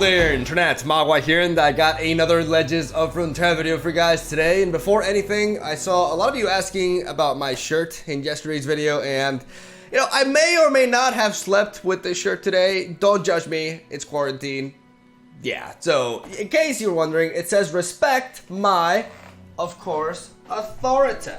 there, Internet, Mogwai here, and I got another Legends of Runeterra video for you guys today. And before anything, I saw a lot of you asking about my shirt in yesterday's video, and you know, I may or may not have slept with this shirt today. Don't judge me, it's quarantine. Yeah, so in case you're wondering, it says respect my, of course, authority.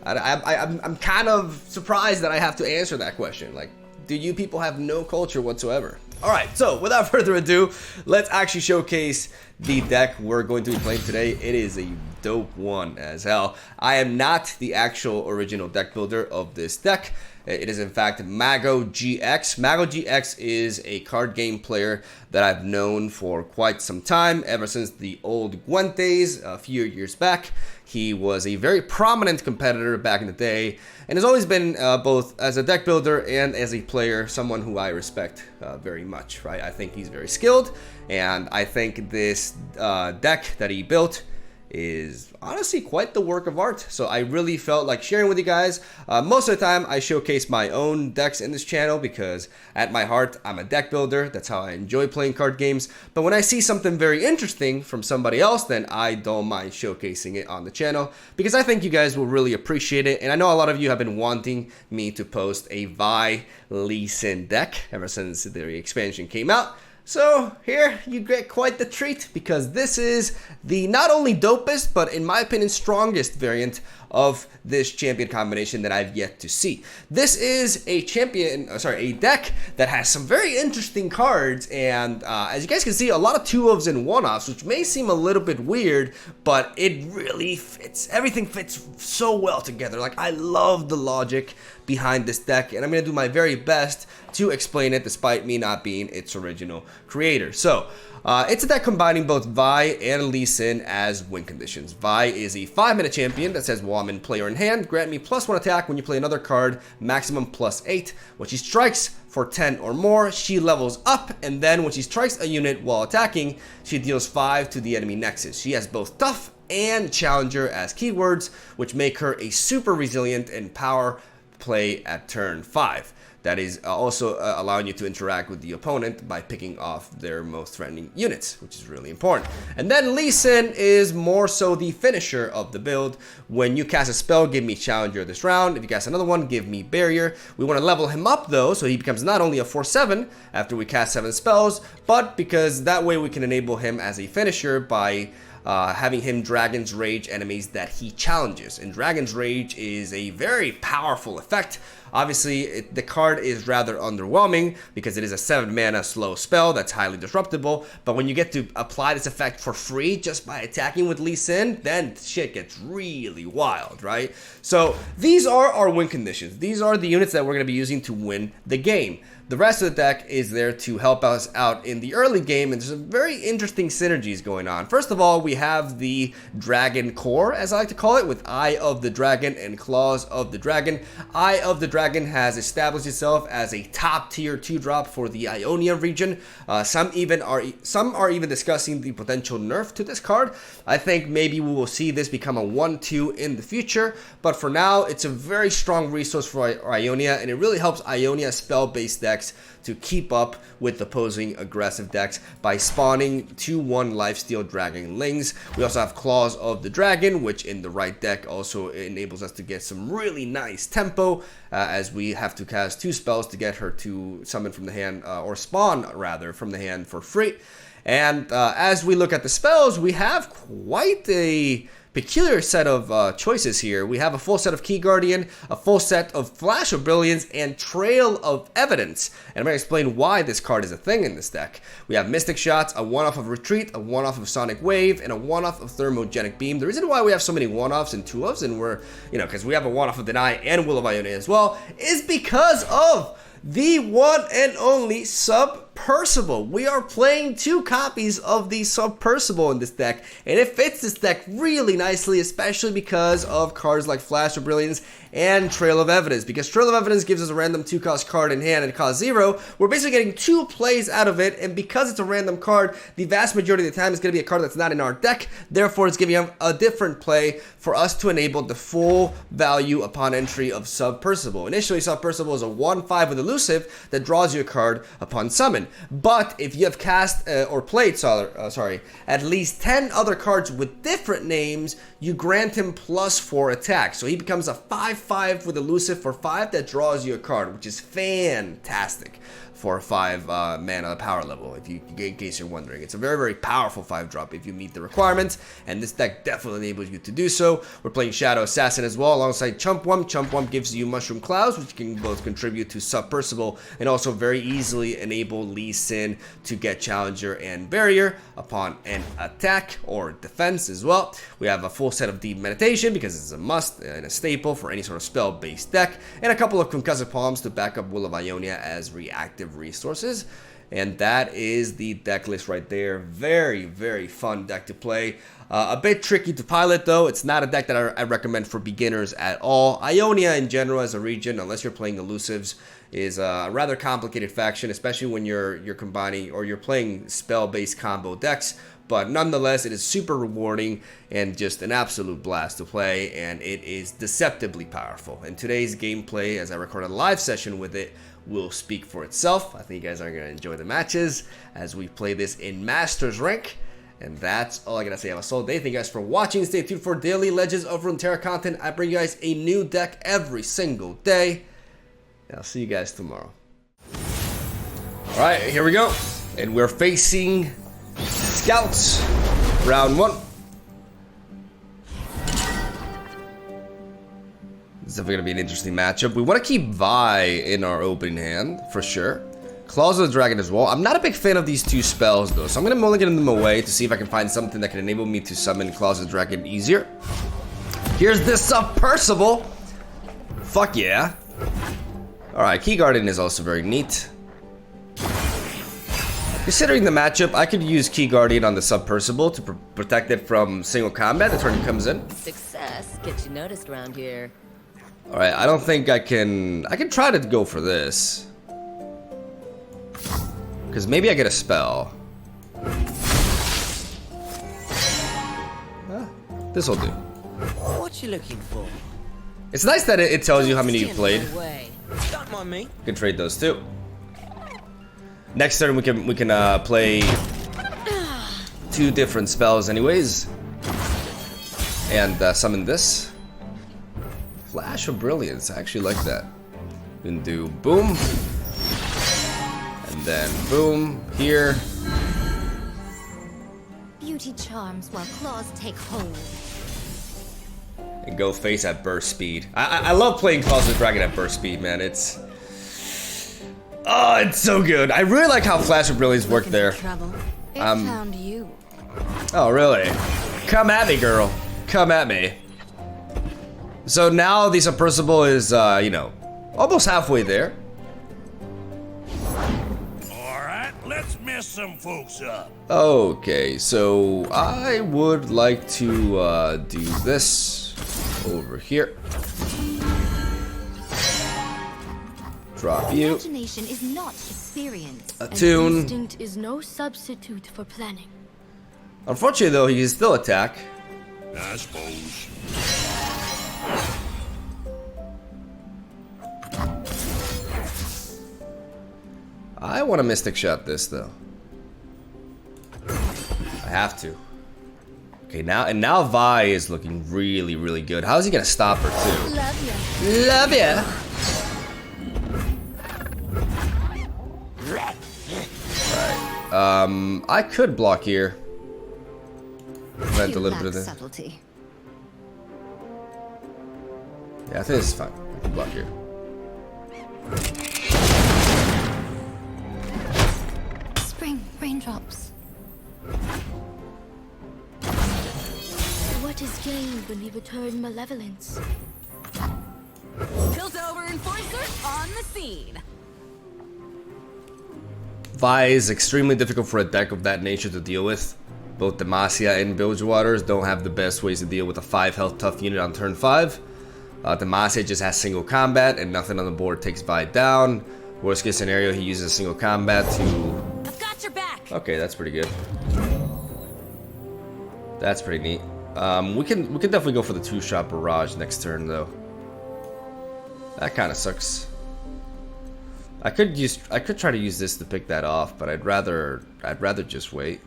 I'm kind of surprised that I have to answer that question. Like, do you people have no culture whatsoever? Alright, so without further ado, let's actually showcase the deck we're going to be playing today. It is a dope one as hell. I am not the actual original deck builder of this deck. It is in fact MegaGwai. MegaGwai is a card game player that I've known for quite some time, ever since the old Gwent days, a few years back. He was a very prominent competitor back in the day, and has always been both as a deck builder and as a player, someone who I respect very much, right? I think he's very skilled, and I think this deck that he built is honestly quite the work of art. So I really felt like sharing with you guys. Most of the time I showcase my own decks in this channel because at my heart I'm a deck builder. That's how I enjoy playing card games. But when I see something very interesting from somebody else, then I don't mind showcasing it on the channel because I think you guys will really appreciate it. And I know a lot of you have been wanting me to post a Vi Lee Sin deck ever since the expansion came out. So here you get quite the treat because this is the not only dopest, but in my opinion, strongest variant of this champion combination that I've yet to see. This is a a deck that has some very interesting cards, and as you guys can see, a lot of 2-ofs and 1-offs, which may seem a little bit weird, but it really fits. Everything fits so well together. Like, I love the logic behind this deck, and I'm gonna do my very best to explain it despite me not being its original creator. So it's a deck combining both Vi and Lee Sin as win conditions. Vi is a 5-mana champion that says, while I'm in play or in hand, grant me +1 attack when you play another card, maximum +8. When she strikes for 10 or more, she levels up, and then when she strikes a unit while attacking, she deals 5 to the enemy nexus. She has both tough and challenger as keywords, which make her a super resilient and power play at turn 5. That is also allowing you to interact with the opponent by picking off their most threatening units, which is really important. And then Lee Sin is more so the finisher of the build. When you cast a spell, give me Challenger this round. If you cast another one, give me Barrier. We want to level him up though, so he becomes not only a 4/7 after we cast 7 spells, but because that way we can enable him as a finisher by having him Dragon's Rage enemies that he challenges. And Dragon's Rage is a very powerful effect. Obviously, the card is rather underwhelming because it is a 7-mana slow spell that's highly disruptible. But when you get to apply this effect for free just by attacking with Lee Sin, then shit gets really wild, right? So these are our win conditions. These are the units that we're going to be using to win the game. The rest of the deck is there to help us out in the early game, and there's some very interesting synergies going on. First of all, we have the Dragon Core, as I like to call it, with Eye of the Dragon and Claws of the Dragon. Eye of the Dragon has established itself as a top tier 2-drop for the Ionia region. Some are even discussing the potential nerf to this card. I think maybe we will see this become a 1/2 in the future, but for now, it's a very strong resource for Ionia, and it really helps Ionia spell-based decks to keep up with opposing aggressive decks by spawning 2/1 lifesteal dragon lings. We also have Claws of the Dragon, which in the right deck also enables us to get some really nice tempo, as we have to cast 2 spells to get her to summon from the hand, or spawn rather from the hand for free. And as we look at the spells, we have quite a peculiar set of choices here. We have a full set of Key Guardian, a full set of Flash of Brilliance, and Trail of Evidence. And I'm going to explain why this card is a thing in this deck. We have Mystic Shots, a 1-off of Retreat, a 1-off of Sonic Wave, and a 1-off of Thermogenic Beam. The reason why we have so many 1-offs and 2-offs, and we're, because we have a 1-off of Deny and Will of Ionia as well, is because of the one and only Percival. We are playing 2 copies of the Percival in this deck, and it fits this deck really nicely, especially because of cards like Flash of Brilliance and Trail of Evidence. Because Trail of Evidence gives us a random 2-cost card in hand and cost 0, we're basically getting 2 plays out of it, and because it's a random card, the vast majority of the time it's going to be a card that's not in our deck, therefore it's giving a different play for us to enable the full value upon entry of Percival. Initially, Percival is a 1/5 with a elusive that draws you a card upon summon. But if you have cast or played, at least 10 other cards with different names, you grant him +4 attack. So he becomes a 5/5 with elusive for 5 that draws you a card, which is fantastic for a 5 mana power level, in case you're wondering. It's a very, very powerful 5-drop if you meet the requirements, and this deck definitely enables you to do so. We're playing Shadow Assassin as well alongside Chump Wump. Chump Wump gives you Mushroom Clouds, which can both contribute to Submersible and also very easily enable Lee Sin to get Challenger and Barrier upon an attack or defense as well. We have a full set of Deep Meditation because it's a must and a staple for any sort of spell-based deck, and a couple of Concussive Palms to back up Will of Ionia as reactive resources. And that is the deck list right there. Very, very fun deck to play. A bit tricky to pilot though. It's not a deck that I recommend for beginners at all. Ionia in general as a region, unless you're playing elusives, is a rather complicated faction, especially when you're combining or you're playing spell-based combo decks. But nonetheless, it is super rewarding and just an absolute blast to play, and it is deceptively powerful. And today's gameplay, as I recorded a live session with it, will speak for itself. I think you guys are going to enjoy the matches as we play this in Masters rank. And that's all I gotta say. Have a solid day. Thank you guys for watching. Stay tuned for daily Legends of Runeterra content. I bring you guys a new deck every single day. And I'll see you guys tomorrow. Alright, here we go. And we're facing Scouts. Round 1. This is definitely going to be an interesting matchup. We want to keep Vi in our opening hand, for sure. Claws of the Dragon as well. I'm not a big fan of these two spells, though, so I'm going to mulligan them away to see if I can find something that can enable me to summon Claws of the Dragon easier. Here's this Submersible. Fuck yeah. Alright, Key Guardian is also very neat. Considering the matchup, I could use Key Guardian on the Submersible to protect it from single combat the turn it comes in. Success gets you noticed around here. Alright, I don't think I can try to go for this. Because maybe I get a spell. This'll do. What you looking for? It's nice that it tells you how many you've played. Don't mind me. You can trade those too. Next turn we can play 2 different spells anyways. And summon this. Flash of Brilliance, I actually like that. We can do boom. And then boom, here. Beauty charms while claws take hold. And go face at burst speed. I love playing Claws of the Dragon at burst speed, man. It's so good. I really like how Flash of Brilliance worked there. It found you. Oh, really? Come at me, girl. Come at me. So now the Submersible is, you know, almost halfway there. Alright, let's mess some folks up. Okay, so I would like to do this over here. Drop you. Imagination is not experience. Attune. Instinct is no substitute for planning. Unfortunately, though, he can still attack. I suppose. I want to Mystic Shot this, though. I have to. Okay, now Vi is looking really, really good. How is he gonna stop her too? Love ya. Love ya. Right. I could block here. Prevent a little bit of this. Subtlety. Yeah, I think this is fine. I can block here. Spring raindrops. What is gained when we return malevolence? Piltover Enforcer on the scene. Vi is extremely difficult for a deck of that nature to deal with. Both Demacia and Bilgewaters don't have the best ways to deal with a 5 health tough unit on turn 5. Demacia just has single combat and nothing on the board takes Vi down. Worst case scenario, he uses single combat to... I've got your back. Okay, that's pretty good. That's pretty neat. We can definitely go for the 2-shot barrage next turn though. That kind of sucks. I could try to use this to pick that off, but I'd rather just wait.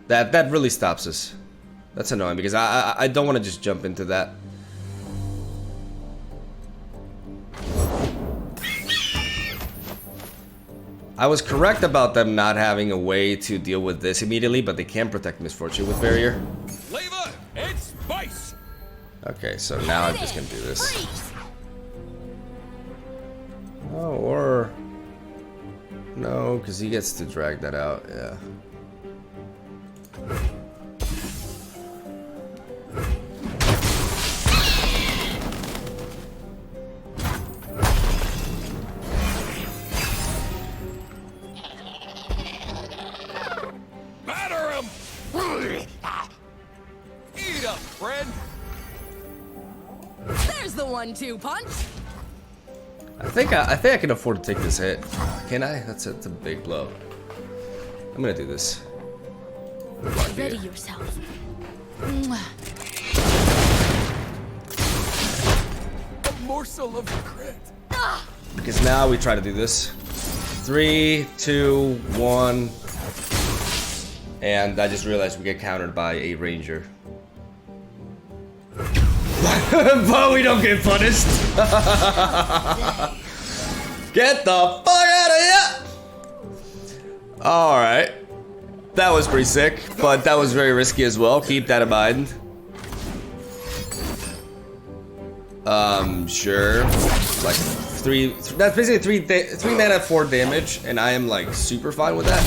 That really stops us. That's annoying because I don't want to just jump into that. I was correct about them not having a way to deal with this immediately, but they can protect Misfortune with Barrier. Flavor and spice. Okay, so now I'm just gonna do this. Oh, or no, because he gets to drag that out. Yeah. Batter him. Eat up, friend. There's the 1-2 punch. I think I can afford to take this hit. Can I? That's a big blow. I'm gonna do this. Ready yourself. A morsel of regret. Because now we try to do this. 3, 2, 1. And I just realized we get countered by a ranger. But we don't get punished. Get the fuck out of here! Alright. That was pretty sick, but that was very risky as well. Keep that in mind. Sure. Like that's basically 3 mana 4 damage, and I am like super fine with that.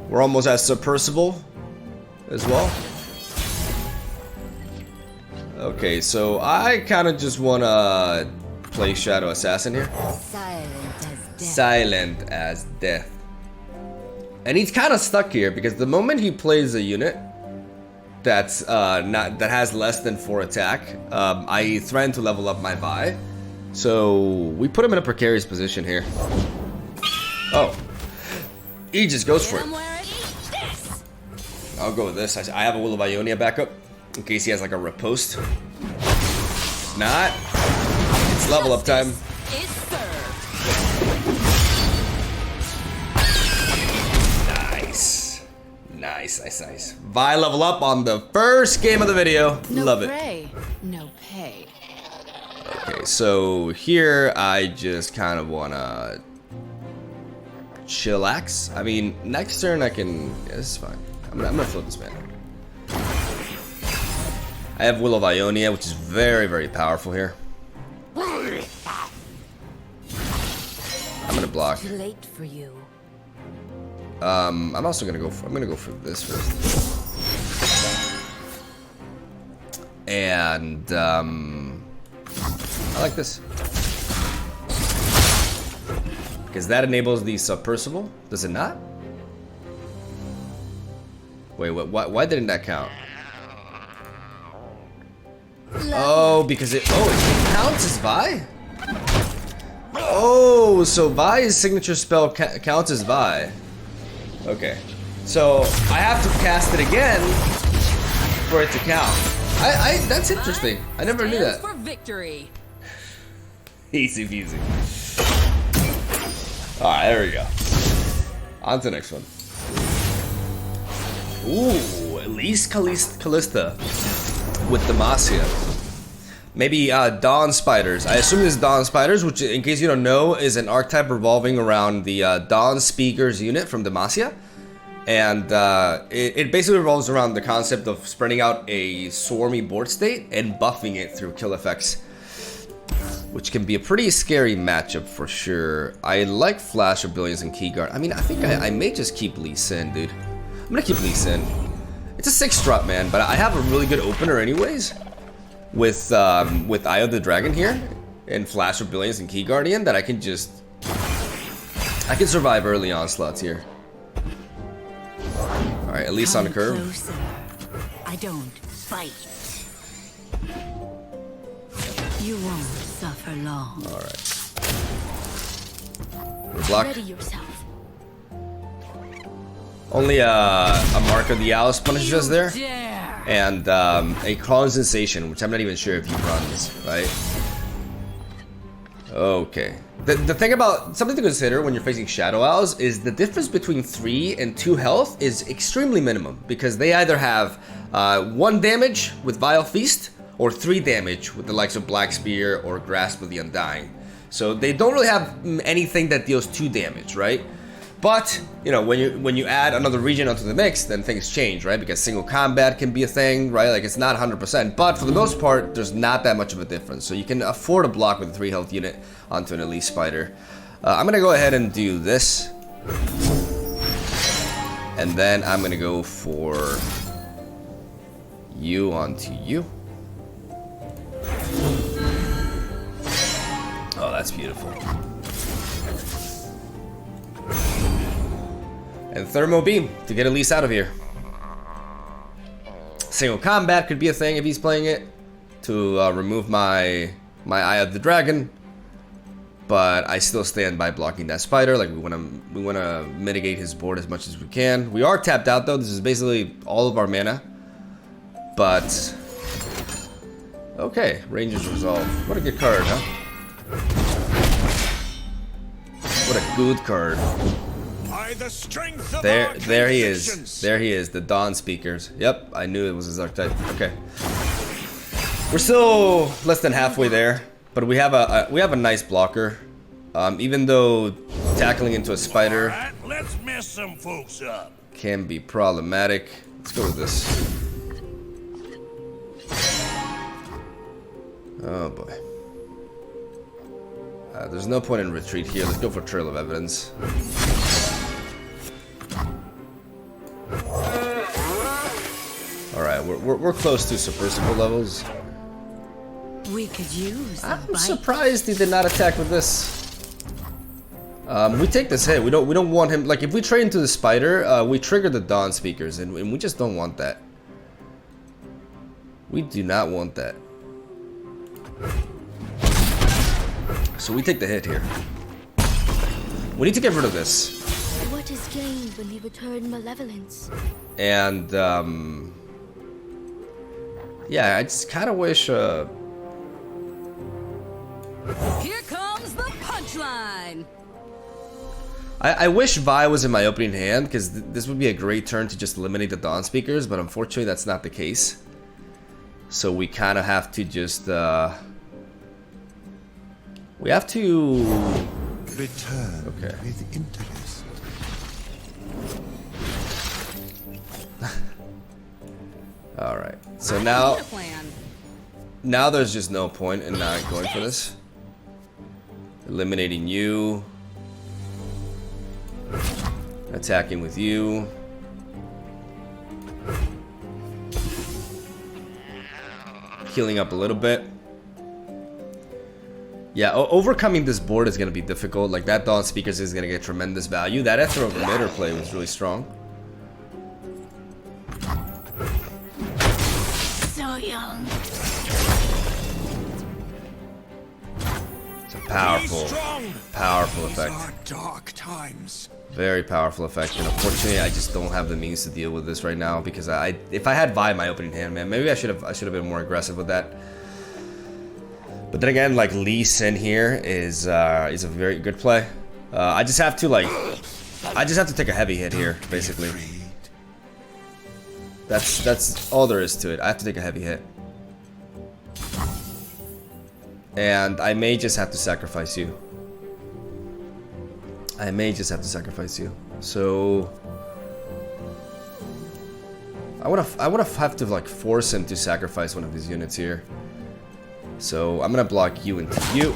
We're almost at submersible as well. Okay, so I kind of just want to play Shadow Assassin here. Silent as death. And he's kind of stuck here because the moment he plays a unit that's that has less than 4 attack, I threaten to level up my Vi. So we put him in a precarious position here. Oh, he just goes for it. I'll go with this. I have a Will of Ionia backup in case he has like a riposte. Not. It's level up time. Nice. Vi level up on the first game of the video. Love it. No pay. Okay, so here I just kind of wanna chillax. I mean, next turn I can. Yeah, this is fine. I'm gonna flip this man. I have Will of Ionia, which is very, very powerful here. I'm gonna block. Too late for you. I'm also gonna go for this first. And I like this. Because that enables the submersible. Does it not? Wait, why didn't that count? Oh, because it counts as Vi? Oh, so Vi's signature spell counts as Vi. Okay, so I have to cast it again for it to count. That's interesting. I never knew that. For victory. Easy peasy. Alright, there we go. On to the next one. Ooh, at least Callista with Demacia. Maybe Dawn Spiders. I assume this is Dawn Spiders, which, in case you don't know, is an archetype revolving around the Dawn Speakers unit from Demacia. And it basically revolves around the concept of spreading out a swarmy board state and buffing it through kill effects, which can be a pretty scary matchup for sure. I like Flash of Billions and Keyguard. I mean, I think I may just keep Lee Sin, dude. I'm gonna keep Lee Sin. It's a 6-drop, man, but I have a really good opener anyways with Eye of the Dragon here and Flash of Billions and Key Guardian that I can survive early onslaughts here. All right, at least on the curve. Closer. I don't fight. You won't suffer long. All right. We're blocked. Ready yourself. Only a Mark of the Alice punishes us there. Dare. And a Crawling Sensation, which I'm not even sure if he runs, right? Okay. The thing about something to consider when you're facing Shadow Owls is the difference between 3 and 2 health is extremely minimum, because they either have 1 damage with Vile Feast or 3 damage with the likes of Black Spear or Grasp of the Undying. So they don't really have anything that deals 2 damage, right? But, you know, when you add another region onto the mix, then things change, right? Because single combat can be a thing, right? Like, it's not 100%, but for the most part, there's not that much of a difference. So you can afford a block with a 3 health unit onto an Elite Spider. I'm gonna go ahead and do this. And then I'm gonna go for you onto you. Oh, that's beautiful. And Thermo Beam to get Elise out of here. Single combat could be a thing if he's playing it, to remove my Eye of the Dragon. But I still stand by blocking that spider. Like, we wanna mitigate his board as much as we can. We are tapped out though. This is basically all of our mana. But okay, Ranger's Resolve. What a good card, huh? What a good card. The strength of there he is. There he is, the Dawn Speakers. Yep, I knew it was his archetype. Okay. We're still less than halfway there, but we have a nice blocker. Even though tackling into a spider, right, let's mess some folks up. Can be problematic. Let's go with this. Oh boy. There's no point in retreat here. Let's go for Trail of Evidence. Alright, we're close to submersible levels. We could use a I'm bite. surprised he did not attack with this. We take this hit. We don't want him. Like, if we trade into the spider, we trigger the Dawn Speakers, and we just don't want that. We do not want that. So we take the hit here. We need to get rid of this. What is gained when you return malevolence? And yeah, I just kind of wish. Here comes the punchline. I wish Vi was in my opening hand, because this would be a great turn to just eliminate the Dawn Speakers, but unfortunately that's not the case. So we kind of have to just we have to return okay. with interest. All right. So now there's just no point in not going for this. Eliminating you. Attacking with you. Healing up a little bit. Yeah, overcoming this board is going to be difficult. Like, that Dawn Speakers is going to get tremendous value. That Ethereal Emitter play was really strong. So young. It's a powerful effect. These are dark times. Very powerful effect, and unfortunately, I just don't have the means to deal with this right now, because if I had Vi in my opening hand, man, maybe I should have been more aggressive with that. But then again, like, Lee Sin here is a very good play. I just have to take a heavy hit here, basically. That's all there is to it. I have to take a heavy hit. And I may just have to sacrifice you. I may just have to sacrifice you. So I would have to, like, force him to sacrifice one of these units here. So I'm gonna block you into you.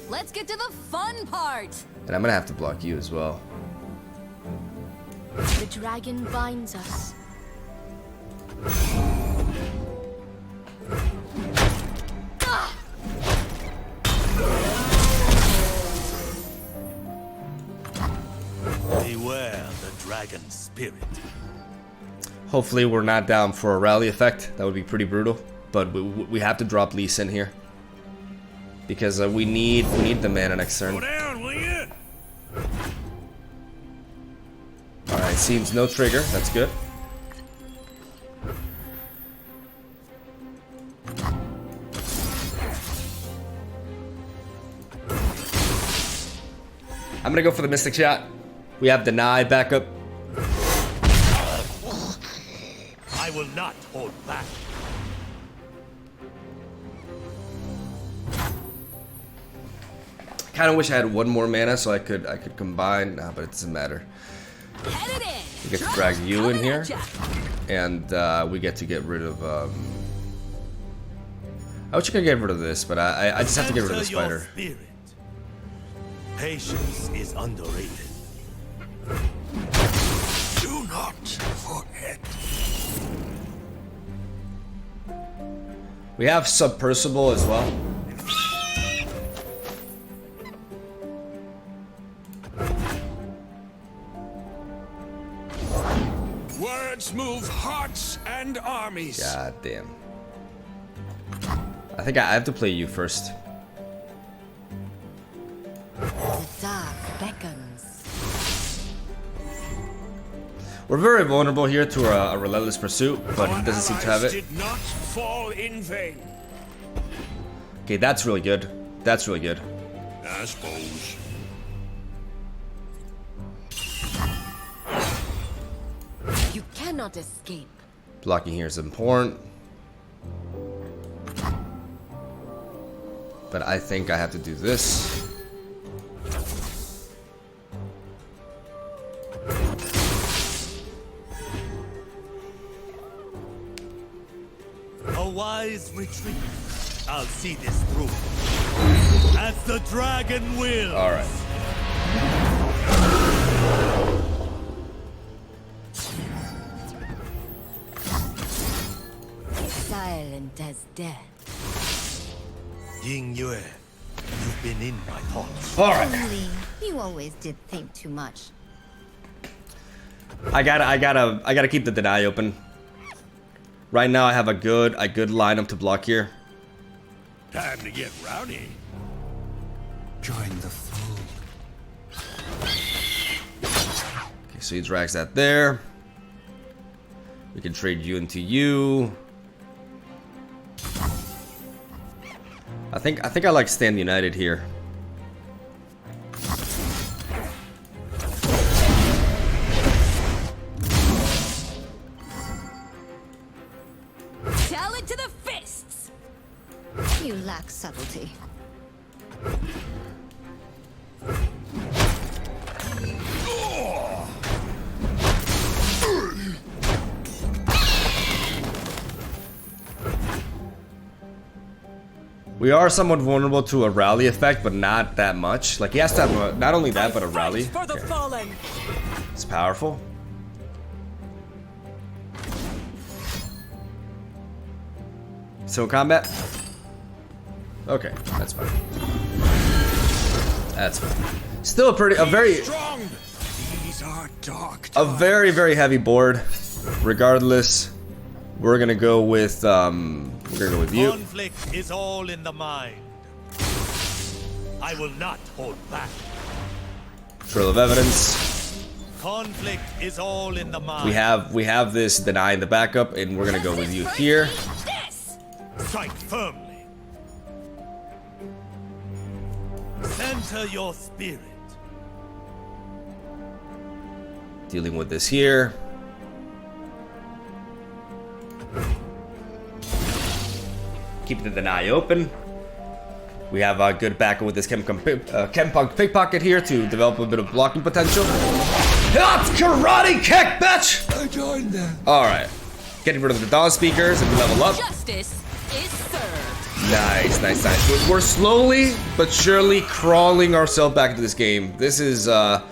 Let's get to the fun part. And I'm gonna have to block you as well. The dragon binds us. Beware the dragon spirit. Hopefully we're not down for a rally effect. That would be pretty brutal. But we have to drop Lee Sin here, because we need the mana next turn. Go down, will you? All right, seems no trigger. That's good. I'm gonna go for the Mystic Shot. We have Deny backup. I will not hold back. Kind of wish I had one more mana so I could combine. Nah, but it doesn't matter. Headed in. We get to drag you in here, Chapter. and we get to get rid of. I wish I could get rid of this, but I just have to get rid of the Center your spider. spirit. Patience is underrated. Do not forget. We have Submersible as well. Words move hearts and armies. God damn. I think I have to play you first. The dark beckons. We're very vulnerable here to a relentless pursuit, but he doesn't seem to have it. Did not fall in vain. Okay, that's really good. That's really good. I suppose. You cannot escape. Blocking here is important. But I think I have to do this. A wise retreat. I'll see this through. As the dragon will. All right. Silent as death. Ying Yue, you've been in my thoughts. All right. Only you always did think too much. I gotta keep the deny open. Right now, I have a good lineup to block here. Time to get rowdy. Join the fold. Okay, so he drags that there. We can trade you into you. I think I like Stand United here. Talent to the fists. You lack subtlety. We are somewhat vulnerable to a rally effect, but not that much. Like, he has to have not only that, but a rally. For the Okay. fallen. It's powerful. So combat? Okay, that's fine. That's fine. Still a very Strong. These are dark a times. very heavy board. Regardless, we're gonna go with you. Conflict is all in the mind. I will not hold back. Trail of evidence. Conflict is all in the mind. We have this deny in the backup, and we're gonna go with you here. This. Strike firmly. Center your spirit. Dealing with this here. Keep the deny open. We have a good backup with this Chempunk Pickpocket here to develop a bit of blocking potential. That's karate kick, bitch! I joined them. Alright. Getting rid of the Dawn Speakers and we level up. Justice is served. Nice. We're slowly but surely crawling ourselves back into this game. This is a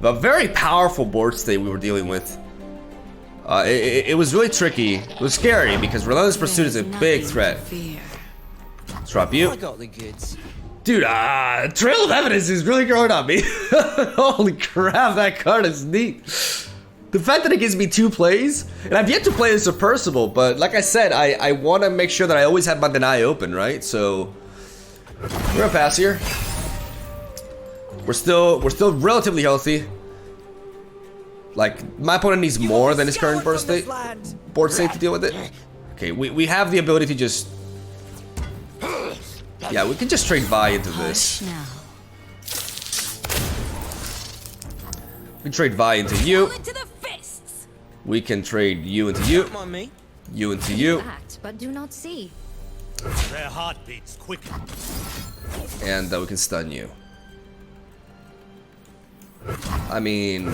very powerful board state we were dealing with. It was really tricky. It was scary because Relentless Pursuit is a big threat. Let's drop you. I got the goods. Dude, Trail of Evidence is really growing on me. Holy crap, that card is neat. The fact that it gives me 2 plays, and I've yet to play this Submersible, but like I said, I want to make sure that I always have my deny open, right? So we're gonna pass here. We're still relatively healthy. Like, my opponent needs more than his current board state to deal with it. Okay, we have the ability to just... Yeah, we can just trade Vi into this. Now. We can trade Vi into you. Fall into the fists. We can trade you into you. Come on, me. You into you. Act, but do not see. Their heartbeats quicken. And we can stun you. I mean,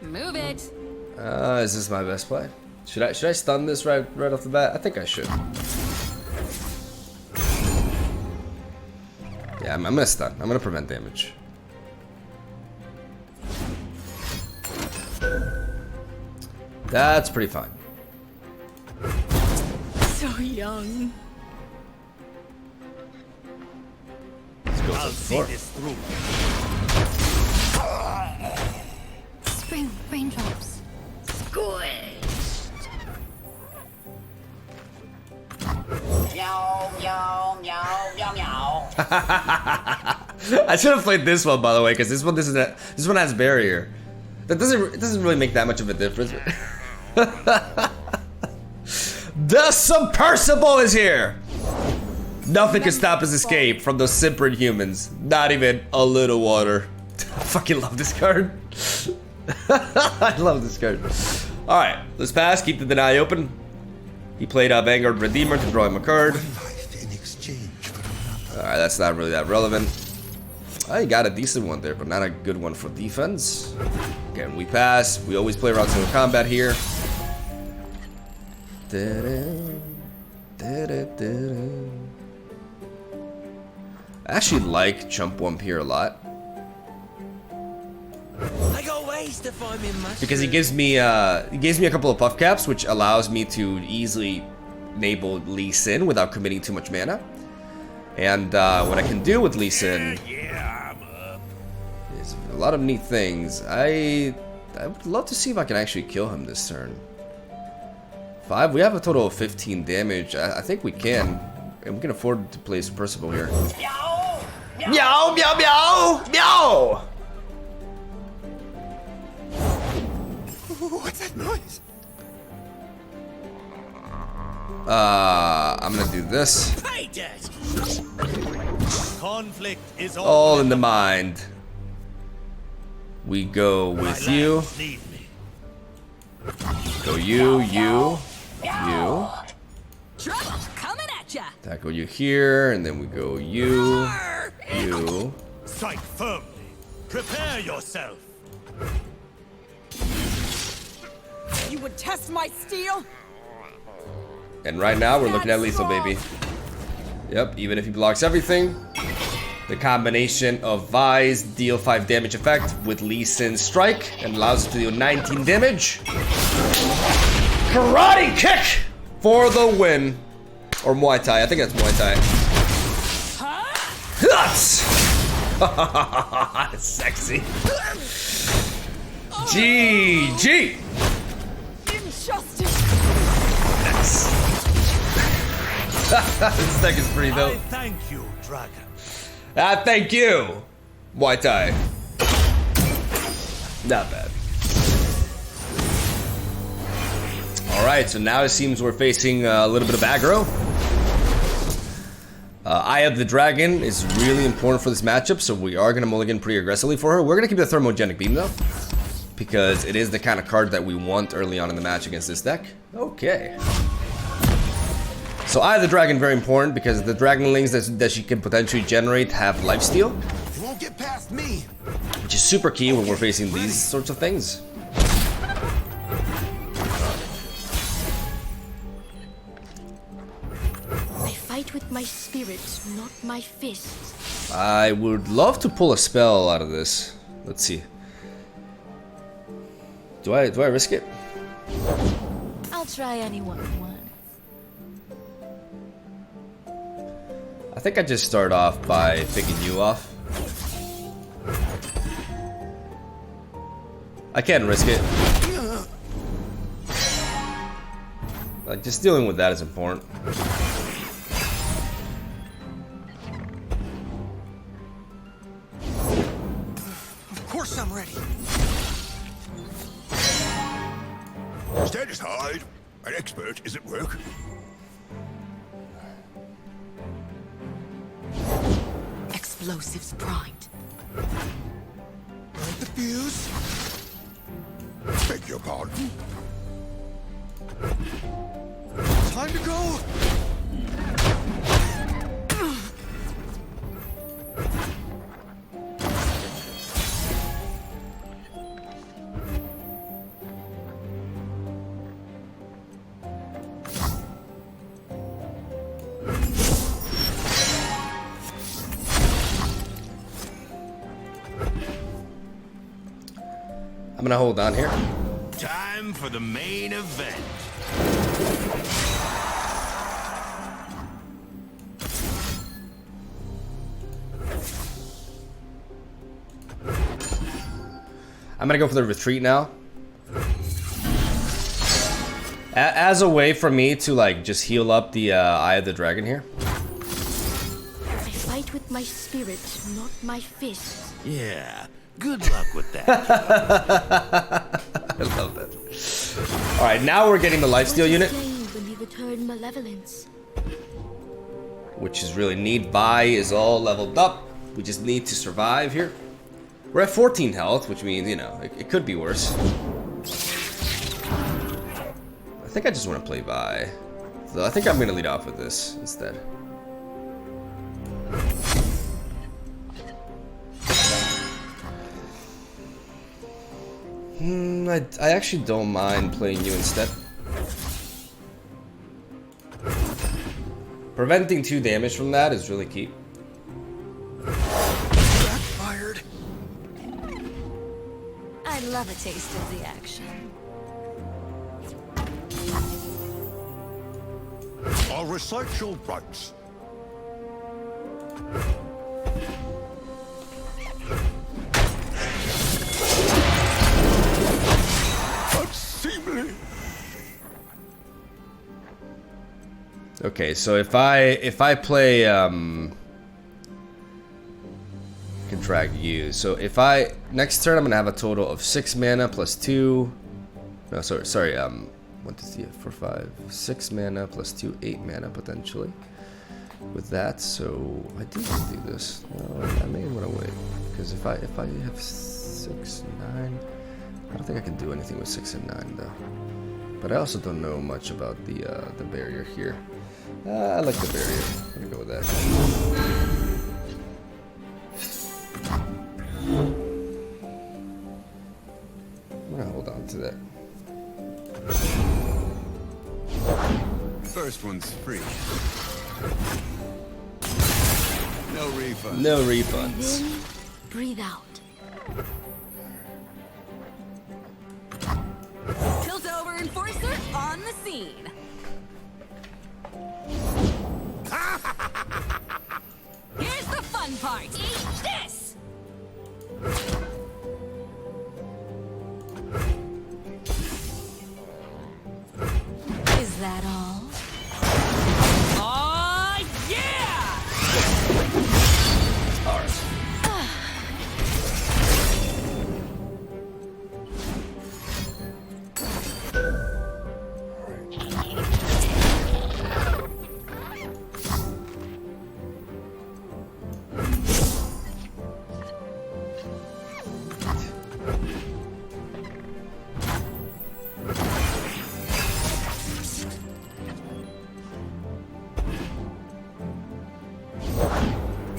Move it. is this my best play? Should I stun this right off the bat? I think I should. Yeah, I'm gonna stun. I'm gonna prevent damage. That's pretty fine. So young. Let's go I'll to the see floor. this through. Spring raindrops. I should have played this one, by the way, because this one has barrier. It doesn't really make that much of a difference. The submersible is here. Nothing can stop his escape from those simpering humans. Not even a little water. I fucking love this card. I love this card. All right, let's pass. Keep the deny open. He played Vanguard Redeemer to draw him a card. Life in exchange for Alright, that's not really that relevant. I got a decent one there, but not a good one for defense. Again, we pass. We always play around single combat here. I actually like Jump Wump here a lot. I got ways to find me mushroom. Because he gives me a couple of puff caps, which allows me to easily enable Lee Sin without committing too much mana. And what I can do with Lee Sin is a lot of neat things. I would love to see if I can actually kill him this turn. 5. We have a total of 15 damage. I think we can, and we can afford to play Submersible here. Meow, meow, meow, meow. What's that noise? I'm gonna do this. Pay debt. Conflict is All in the mind. We go with you. lands need me. Go you. Trouble coming at ya. Tackle you here, and then we go you. Strike firmly. Prepare yourself. You would test my steel? And right now we're looking at lethal, baby. Yep, even if he blocks everything. The combination of Vi's deal 5 damage effect with Lee Sin's strike and allows us to deal 19 damage. Karate kick for the win. Or Muay Thai, I think that's Muay Thai. That's sexy. GG. Injustice. Nice. This deck is pretty I dope. thank you, dragon. Thank you, Muay Thai. Not bad. Alright, so now it seems we're facing a little bit of aggro. Eye of the Dragon is really important for this matchup, so we are going to mulligan pretty aggressively for her. We're going to keep the Thermogenic Beam, though, because it is the kind of card that we want early on in the match against this deck. Okay. So Eye of the Dragon, very important, because the Dragonlings that she can potentially generate have lifesteal, They won't get past me. which is super key when we're facing these sorts of things. I fight with my spirit, not my fists. I would love to pull a spell out of this. Let's see. Do I risk it? I'll try anyone once. I think I just start off by picking you off. I can risk it. Like, just dealing with that is important. Of course I'm ready. Stand aside. An expert is at work. Explosives primed. Light the fuse. Beg your pardon. Time to go! I'm gonna hold on here. Time for the main event. I'm gonna go for the retreat now. As a way for me to like just heal up the Eye of the Dragon here. I fight with my spirit, not my fists. Yeah, good luck with that. I love that. Alright, now we're getting the lifesteal unit, When you return malevolence. which is really neat. Vi is all leveled up. We just need to survive here. We're at 14 health, which means, you know, it could be worse. I think I just want to play Vi. So I think I'm going to lead off with this instead. I actually don't mind playing you instead. Preventing 2 damage from that is really key. Backfired. I love a taste of the action. I'll recite your rights. Unseemly. Okay, so if I play can drag you. So if I next turn I'm gonna have a total of 6 mana plus 2. No, sorry. 1, 2, 3, 4, 5, 6 mana plus 2, 8 mana potentially. With that, so I do want to do this. I may want to wait because if I have 6, 9, I don't think I can do anything with 6 and 9 though. But I also don't know much about the barrier here. I like the barrier. I'm gonna go with that. I'm gonna hold on to that. First one's free. No refund. No refunds. In, breathe out. Tilt over enforcer on the scene. Here's the fun part. Eat this. Is that all? Oh yeah! Alright.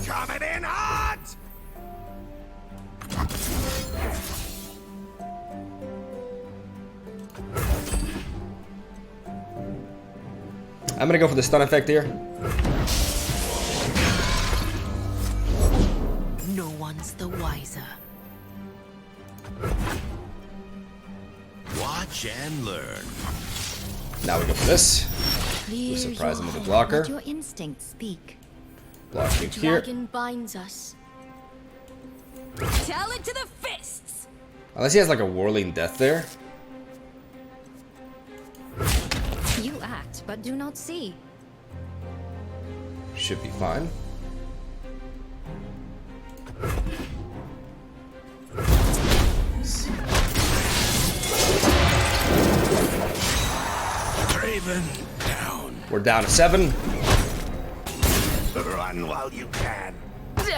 Coming in hot! I'm gonna go for the stun effect here. No one's the wiser. Watch and learn. Now we go for this. Clear We surprise your him with a head. blocker. Let your instincts speak. Blocking here. Dragon binds us. Tell it to the fists. Unless he has like a whirling death there. You act, but do not see. Should be fine. Raven down. We're down to 7. Run while you can.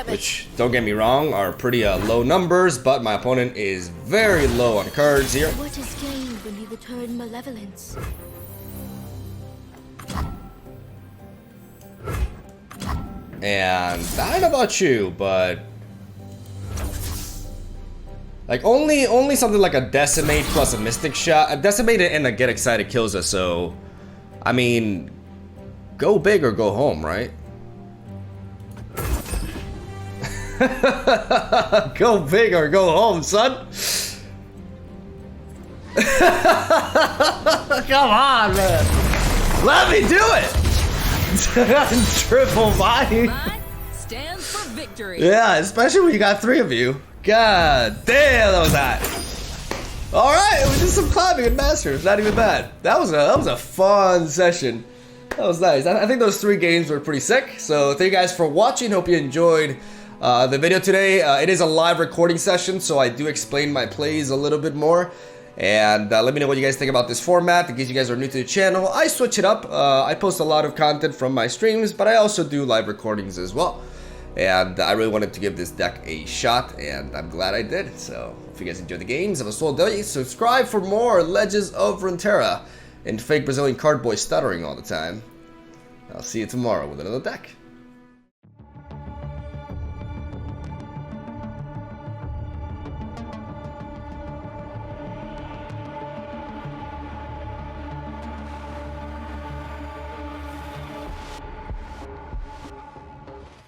which, don't get me wrong, are pretty low numbers, but my opponent is very low on cards here. What is gained when you return malevolence? And I don't know about you, but like only something like a decimate plus a mystic shot. A decimate and a get excited kills us, so I mean, go big or go home, right? Go big or go home, son. Come on, man. Let me do it. Triple body. Mine stands for victory. Yeah, especially when you got 3 of you. God damn, that was hot. All right, we did some climbing and masters. Not even bad. That was a fun session. That was nice. I think those 3 games were pretty sick. So thank you guys for watching. Hope you enjoyed the video today. It is a live recording session, so I do explain my plays a little bit more. And let me know what you guys think about this format. In case you guys are new to the channel, I switch it up. I post a lot of content from my streams, but I also do live recordings as well. And I really wanted to give this deck a shot, and I'm glad I did. So if you guys enjoyed the games, have a soul day, subscribe for more Legends of Runeterra and fake Brazilian card boy stuttering all the time. I'll see you tomorrow with another deck.